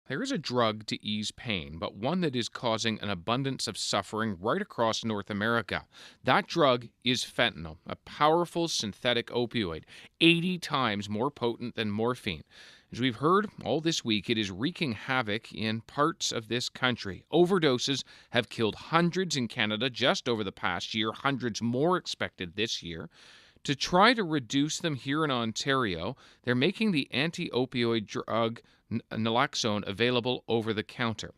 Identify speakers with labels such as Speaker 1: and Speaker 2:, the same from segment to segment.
Speaker 1: There is a drug to ease pain, but one that is causing an abundance of suffering right across North America. That drug is fentanyl, a powerful synthetic opioid, 80 times more potent than morphine. As we've heard all this week, it is wreaking havoc in parts of this country. Overdoses have killed hundreds in Canada just over the past year, hundreds more expected this year. To try to reduce them here in Ontario, they're making the anti-opioid drug naloxone available over the counter.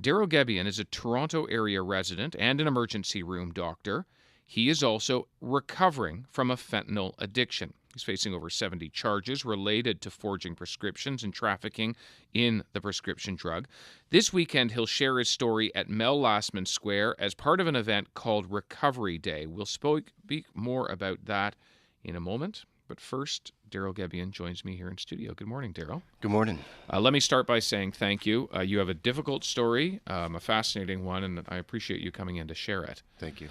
Speaker 1: Darryl Gebien is a Toronto area resident and an emergency room doctor. He is also recovering from a fentanyl addiction. He's facing over 70 charges related to forging prescriptions and trafficking in the prescription drug. This weekend, he'll share his story at Mel Lastman Square as part of an event called Recovery Day. We'll speak more about that in a moment. But first, Darryl Gebien joins me here in studio. Good morning, Darryl.
Speaker 2: Good morning.
Speaker 1: Let me start by saying thank you. You have a difficult story, a fascinating one, and I appreciate you coming in to share it.
Speaker 2: Thank you.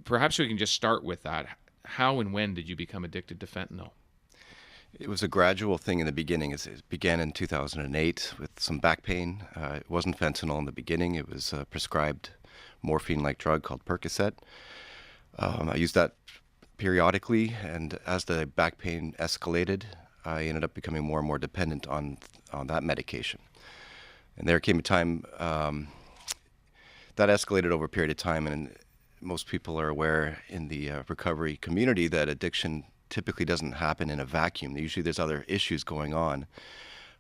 Speaker 1: Perhaps we can just start with that. How and when did you become addicted to fentanyl?
Speaker 2: It was a gradual thing in the beginning. It began in 2008 with some back pain. It wasn't fentanyl in the beginning. It was a prescribed morphine-like drug called Percocet. I used that periodically, and as the back pain escalated, I ended up becoming more and more dependent on that medication. And there came a time that escalated over a period of time, and most people are aware in the recovery community that addiction typically doesn't happen in a vacuum. Usually there's other issues going on,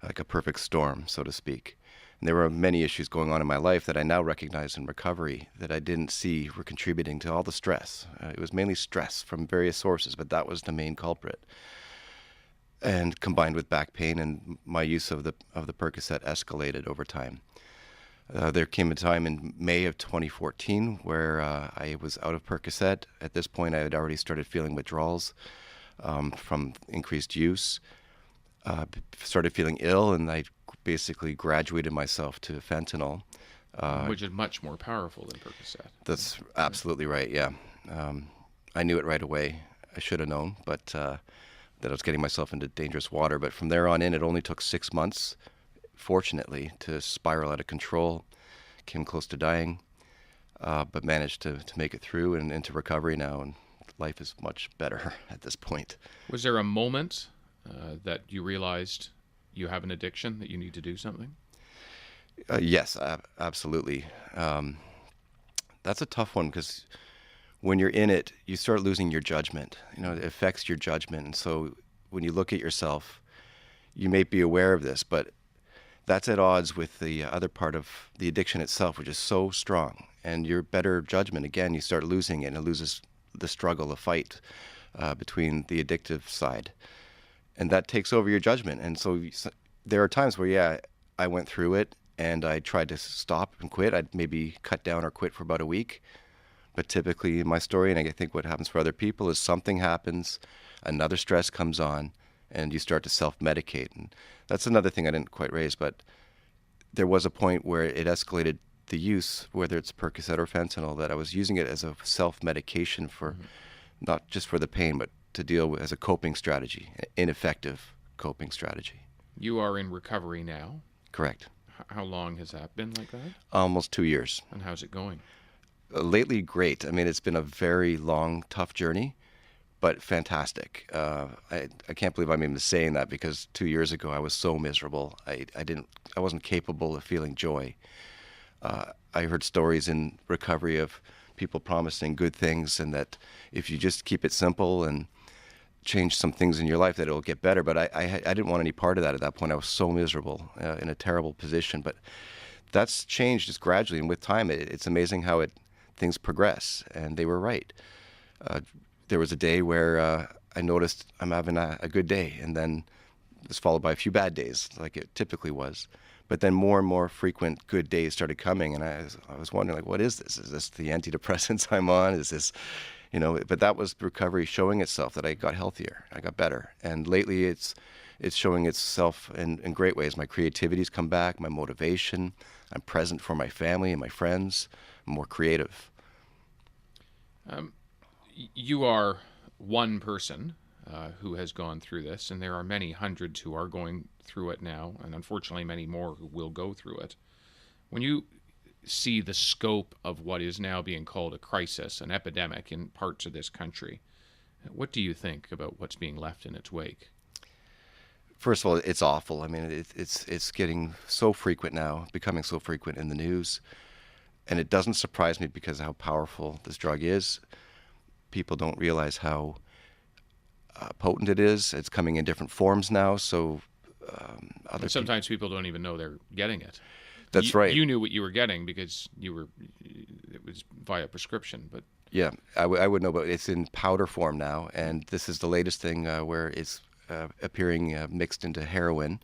Speaker 2: like a perfect storm, so to speak. And there were many issues going on in my life that I now recognize in recovery that I didn't see were contributing to all the stress. It was mainly stress from various sources, but that was the main culprit. And combined with back pain, and my use of the Percocet escalated over time. There came a time in May of 2014 where I was out of Percocet. At this point, I had already started feeling withdrawals from increased use. Started feeling ill, and I basically graduated myself to fentanyl.
Speaker 1: Which is much more powerful than Percocet.
Speaker 2: That's absolutely right, yeah. I knew it right away. I should have known, but that I was getting myself into dangerous water. But from there on in, it only took 6 months, fortunately, to spiral out of control. Came close to dying, but managed to make it through and into recovery now, and life is much better at this point.
Speaker 1: Was there a moment that you realized you have an addiction, that you need to do something?
Speaker 2: Yes, absolutely. That's a tough one because when you're in it, you start losing your judgment. It affects your judgment. And so when you look at yourself, you may be aware of this, but that's at odds with the other part of the addiction itself, which is so strong. And your better judgment, again, you start losing it, and it loses the struggle, the fight between the addictive side. And that takes over your judgment. And so there are times where, yeah, I went through it and I tried to stop and quit. I'd maybe cut down or quit for about a week. But typically in my story, and I think what happens for other people, is something happens, another stress comes on, and you start to self-medicate. And that's another thing I didn't quite raise, but there was a point where it escalated the use, whether it's Percocet or fentanyl, that I was using it as a self-medication for not just for the pain, but to deal with as a coping strategy, an ineffective coping strategy.
Speaker 1: You are in recovery now.
Speaker 2: Correct.
Speaker 1: How long has that been like that?
Speaker 2: Almost 2 years.
Speaker 1: And how's it going?
Speaker 2: Lately, great. I mean, it's been a very long, tough journey, but fantastic. I can't believe I'm even saying that because 2 years ago I was so miserable. I wasn't capable of feeling joy. I heard stories in recovery of people promising good things, and that if you just keep it simple and change some things in your life, that it'll get better. But I didn't want any part of that at that point. I was so miserable, in a terrible position. But that's changed just gradually, and with time, it's amazing how things progress. And they were right. There was a day where I noticed I'm having a good day, and then it was followed by a few bad days, like it typically was. But then more and more frequent good days started coming, and I was wondering, like, what is this? Is this the antidepressants I'm on? Is this, But that was recovery showing itself, that I got healthier, I got better. And lately, it's showing itself in great ways. My creativity's come back, my motivation. I'm present for my family and my friends. I'm more creative.
Speaker 1: You are one person who has gone through this, and there are many hundreds who are going through it now, and unfortunately many more who will go through it. When you see the scope of what is now being called a crisis, an epidemic in parts of this country, what do you think about what's being left in its wake?
Speaker 2: First of all, it's awful. I mean, it's getting so frequent now, becoming so frequent in the news, and it doesn't surprise me because of how powerful this drug is. People don't realize how potent it is. It's coming in different forms now, so
Speaker 1: sometimes people don't even know they're getting it.
Speaker 2: That's right.
Speaker 1: You knew what you were getting because it was via prescription, but
Speaker 2: yeah, I would know, but it's in powder form now, and this is the latest thing where it's appearing mixed into heroin.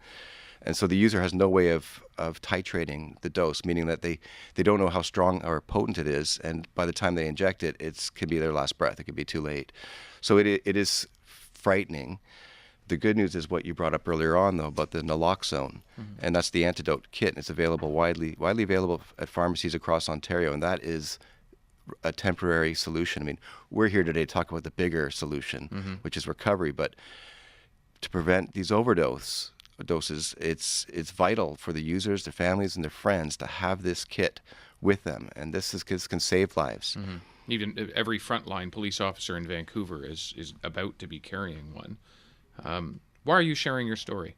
Speaker 2: And so the user has no way of titrating the dose, meaning that they don't know how strong or potent it is, and by the time they inject it, it could be their last breath. It could be too late. So it is frightening. The good news is what you brought up earlier on, though, about the naloxone, and that's the antidote kit. And it's available widely available at pharmacies across Ontario, and that is a temporary solution. I mean, we're here today to talk about the bigger solution, which is recovery, but to prevent these doses, it's vital for the users, their families, and their friends to have this kit with them, and this can save lives.
Speaker 1: Even every frontline police officer in Vancouver is about to be carrying one. Why are you sharing your story?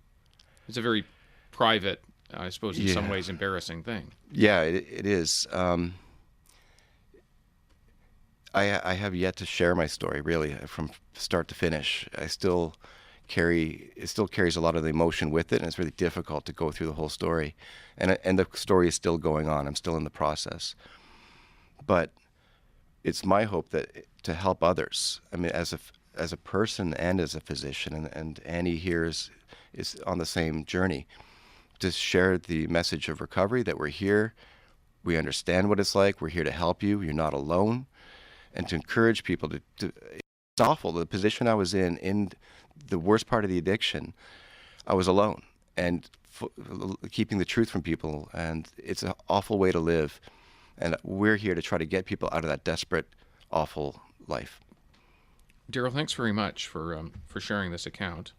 Speaker 1: It's a very private, I suppose, in some ways, embarrassing thing.
Speaker 2: Yeah, it is. I have yet to share my story, really, from start to finish. It still carries a lot of the emotion with it, and it's really difficult to go through the whole story. And the story is still going on. I'm still in the process. But it's my hope that to help others. I mean, as a person and as a physician, and Annie here is on the same journey, to share the message of recovery, that we're here, we understand what it's like, we're here to help you, you're not alone, and to encourage people to it's awful. The position I was in the worst part of the addiction, I was alone, and keeping the truth from people, and it's an awful way to live, and we're here to try to get people out of that desperate, awful life.
Speaker 1: Darryl, thanks very much for sharing this account.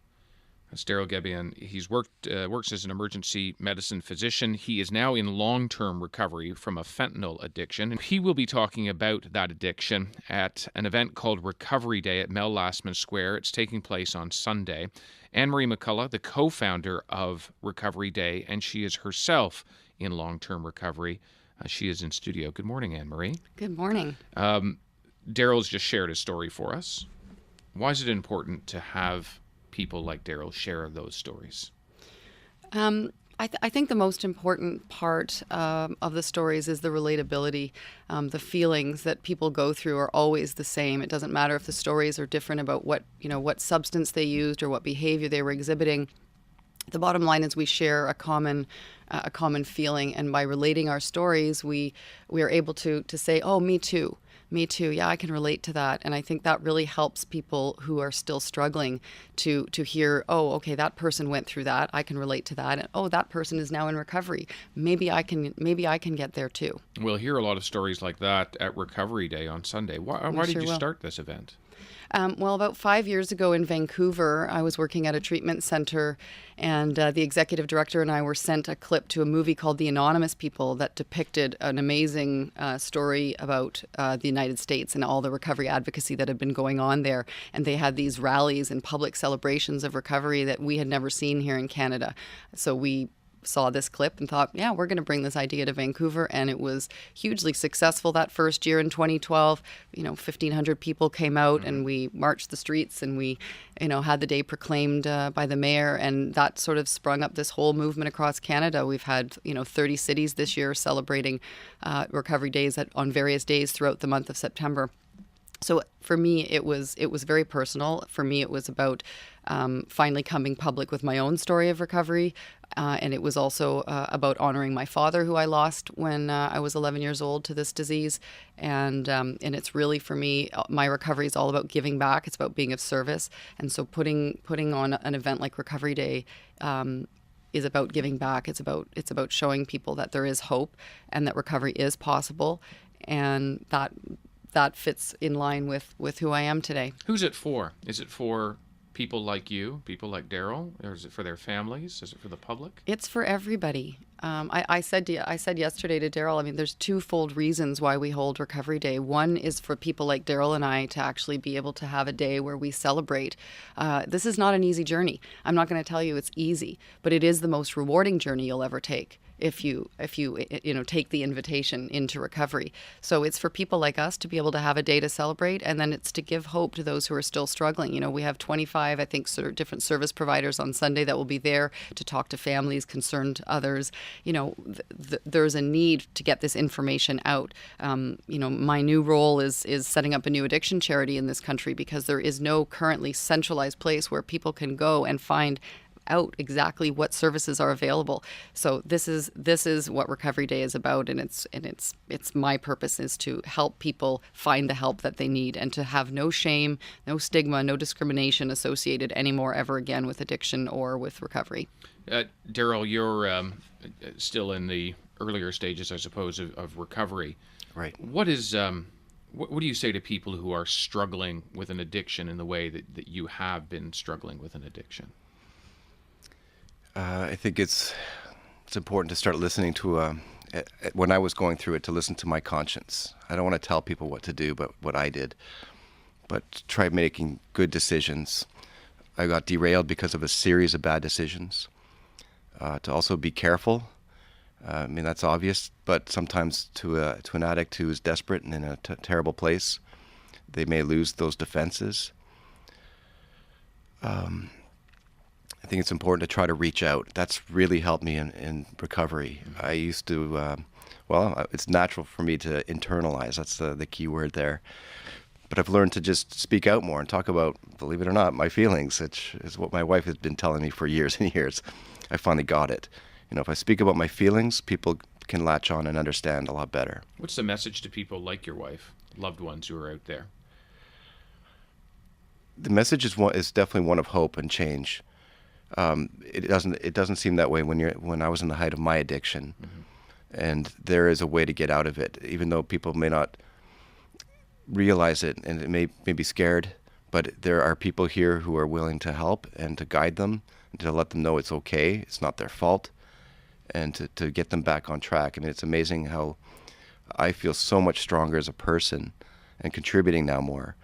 Speaker 1: That's Darryl Gebien. He's works as an emergency medicine physician. He is now in long-term recovery from a fentanyl addiction. He will be talking about that addiction at an event called Recovery Day at Mel Lastman Square. It's taking place on Sunday. Anne-Marie McCullough, the co-founder of Recovery Day, and she is herself in long-term recovery. She is in studio. Good morning, Anne-Marie.
Speaker 3: Good morning.
Speaker 1: Darryl's just shared his story for us. Why is it important to have people like Darryl share those stories?
Speaker 3: I think the most important part of the stories is the relatability. The feelings that people go through are always the same. It doesn't matter if the stories are different about what substance they used or what behavior they were exhibiting. The bottom line is we share a common feeling, and by relating our stories, we are able to say, "Oh, me too. Me too. Yeah, I can relate to that." And I think that really helps people who are still struggling to hear, "Oh, okay, that person went through that. I can relate to that. And oh, that person is now in recovery. Maybe I can get there too."
Speaker 1: We'll hear a lot of stories like that at Recovery Day on Sunday. Why did you start this event?
Speaker 3: Well, about 5 years ago in Vancouver, I was working at a treatment center, and the executive director and I were sent a clip to a movie called The Anonymous People that depicted an amazing story about the United States and all the recovery advocacy that had been going on there. And they had these rallies and public celebrations of recovery that we had never seen here in Canada. So we saw this clip and thought, yeah, we're going to bring this idea to Vancouver. And it was hugely successful that first year in 2012. 1,500 people came out and we marched the streets, and we, had the day proclaimed by the mayor. And that sort of sprung up this whole movement across Canada. We've had, 30 cities this year celebrating recovery days on various days throughout the month of September. So for me, it was very personal. For me, it was about finally coming public with my own story of recovery. And it was also about honoring my father, who I lost when I was 11 years old to this disease. And it's really, for me, my recovery is all about giving back. It's about being of service. And so putting on an event like Recovery Day is about giving back. It's about showing people that there is hope and that recovery is possible, and that fits in line with who I am today.
Speaker 1: Who's it for? Is it for People like you, people like Darryl, or is it for their families? Is it for the public?
Speaker 3: It's for everybody. I said yesterday to Darryl, I mean, there's twofold reasons why we hold Recovery Day. One is for people like Darryl and I to actually be able to have a day where we celebrate. This is not an easy journey. I'm not going to tell you it's easy, but it is the most rewarding journey you'll ever take if you take the invitation into recovery. So it's for people like us to be able to have a day to celebrate, and then it's to give hope to those who are still struggling. You know, we have 25, I think, sort of different service providers on Sunday that will be there to talk to families, concerned others. You know, there's a need to get this information out. My new role is setting up a new addiction charity in this country, because there is no currently centralized place where people can go and find out exactly what services are available. So this is what Recovery Day is about, and it's my purpose is to help people find the help that they need, and to have no shame, no stigma, no discrimination associated anymore ever again with addiction or with recovery.
Speaker 1: Darryl, you're still in the earlier stages, I suppose, of recovery.
Speaker 2: Right.
Speaker 1: What do you say to people who are struggling with an addiction in the way that you have been struggling with an addiction?
Speaker 2: I think it's important to start listening to, when I was going through it, to listen to my conscience. I don't want to tell people what to do, but what I did. But try making good decisions. I got derailed because of a series of bad decisions. To also be careful. I mean, that's obvious, but sometimes to an addict who is desperate and in a terrible place, they may lose those defenses. I think it's important to try to reach out. That's really helped me in recovery. I used to, it's natural for me to internalize. That's the key word there. But I've learned to just speak out more and talk about, believe it or not, my feelings, which is what my wife has been telling me for years and years. I finally got it. You know, if I speak about my feelings, people can latch on and understand a lot better.
Speaker 1: What's the message to people like your wife, loved ones who are out there?
Speaker 2: The message is definitely one of hope and change. It doesn't seem that way when I was in the height of my addiction, and there is a way to get out of it, even though people may not realize it and it may be scared. But there are people here who are willing to help and to guide them and to let them know it's okay, it's not their fault, and to get them back on track. And it's amazing how I feel so much stronger as a person and contributing now more,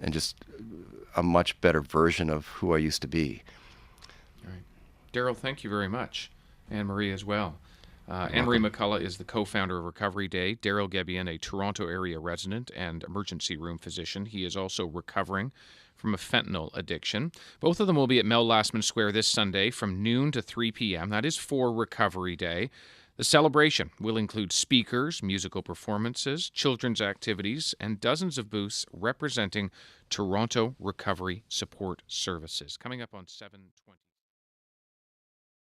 Speaker 2: and just a much better version of who I used to be.
Speaker 1: Darryl, thank you very much. Anne-Marie as well. Anne-Marie McCullough is the co-founder of Recovery Day. Darryl Gebien, a Toronto area resident and emergency room physician. He is also recovering from a fentanyl addiction. Both of them will be at Mel Lastman Square this Sunday from noon to 3 p.m. That is for Recovery Day. The celebration will include speakers, musical performances, children's activities, and dozens of booths representing Toronto Recovery Support Services. Coming up on 7:20.